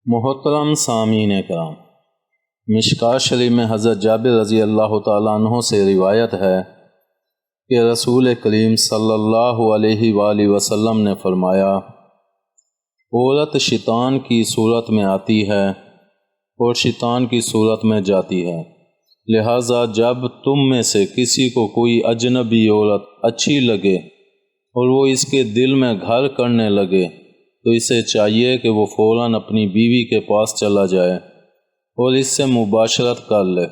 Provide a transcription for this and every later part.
محترم سامعین کرام، مشکوٰۃ شریف میں حضرت جابر رضی اللہ تعالیٰ عنہ سے روایت ہے کہ رسول کریم صلی اللہ علیہ وآلہ وسلم نے فرمایا، عورت شیطان کی صورت میں آتی ہے اور شیطان کی صورت میں جاتی ہے، لہٰذا جب تم میں سے کسی کو کوئی اجنبی عورت اچھی لگے اور وہ اس کے دل میں گھر کرنے لگے تو اسے چاہیے کہ وہ فوراً اپنی بیوی کے پاس چلا جائے اور اس سے مباشرت کر لے،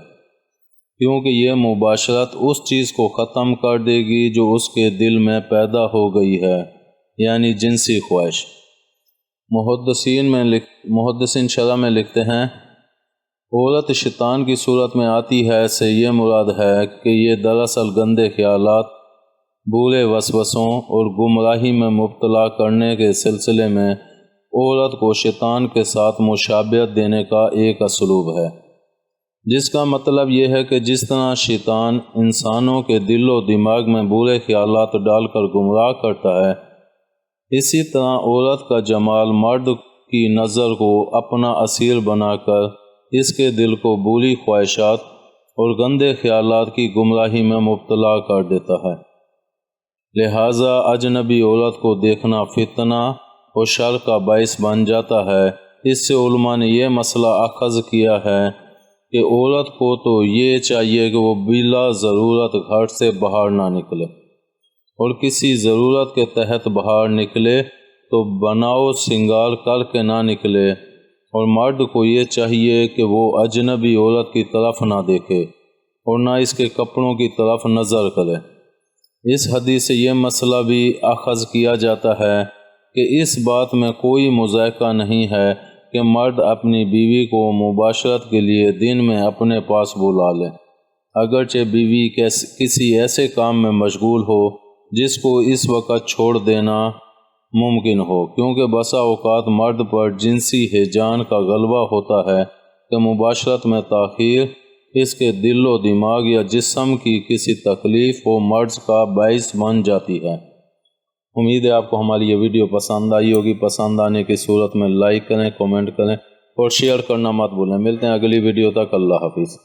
کیونکہ یہ مباشرت اس چیز کو ختم کر دے گی جو اس کے دل میں پیدا ہو گئی ہے، یعنی جنسی خواہش۔ محدثین شرح میں لکھتے ہیں، عورت شیطان کی صورت میں آتی ہے سے یہ مراد ہے کہ یہ دراصل گندے خیالات، برے وسوسوں اور گمراہی میں مبتلا کرنے کے سلسلے میں عورت کو شیطان کے ساتھ مشابہت دینے کا ایک اسلوب ہے، جس کا مطلب یہ ہے کہ جس طرح شیطان انسانوں کے دل و دماغ میں برے خیالات ڈال کر گمراہ کرتا ہے، اسی طرح عورت کا جمال مرد کی نظر کو اپنا اسیر بنا کر اس کے دل کو بری خواہشات اور گندے خیالات کی گمراہی میں مبتلا کر دیتا ہے۔ لہٰذا اجنبی عورت کو دیکھنا فتنہ اور شر کا باعث بن جاتا ہے۔ اس سے علماء نے یہ مسئلہ اخذ کیا ہے کہ عورت کو تو یہ چاہیے کہ وہ بلا ضرورت گھر سے باہر نہ نکلے، اور کسی ضرورت کے تحت باہر نکلے تو بناؤ سنگار کر کے نہ نکلے، اور مرد کو یہ چاہیے کہ وہ اجنبی عورت کی طرف نہ دیکھے اور نہ اس کے کپڑوں کی طرف نظر کرے۔ اس حدیث سے یہ مسئلہ بھی اخذ کیا جاتا ہے کہ اس بات میں کوئی مضائقہ نہیں ہے کہ مرد اپنی بیوی کو مباشرت کے لیے دن میں اپنے پاس بلا لے، اگرچہ بیوی کسی ایسے کام میں مشغول ہو جس کو اس وقت چھوڑ دینا ممکن ہو، کیونکہ بسا اوقات مرد پر جنسی ہیجان کا غلبہ ہوتا ہے کہ مباشرت میں تاخیر اس کے دل و دماغ یا جسم کی کسی تکلیف و مرض کا باعث بن جاتی ہے۔ امید ہے آپ کو ہماری یہ ویڈیو پسند آئی ہوگی۔ پسند آنے کی صورت میں لائک کریں، کمنٹ کریں اور شیئر کرنا مت بھولیں۔ ملتے ہیں اگلی ویڈیو تک، اللہ حافظ۔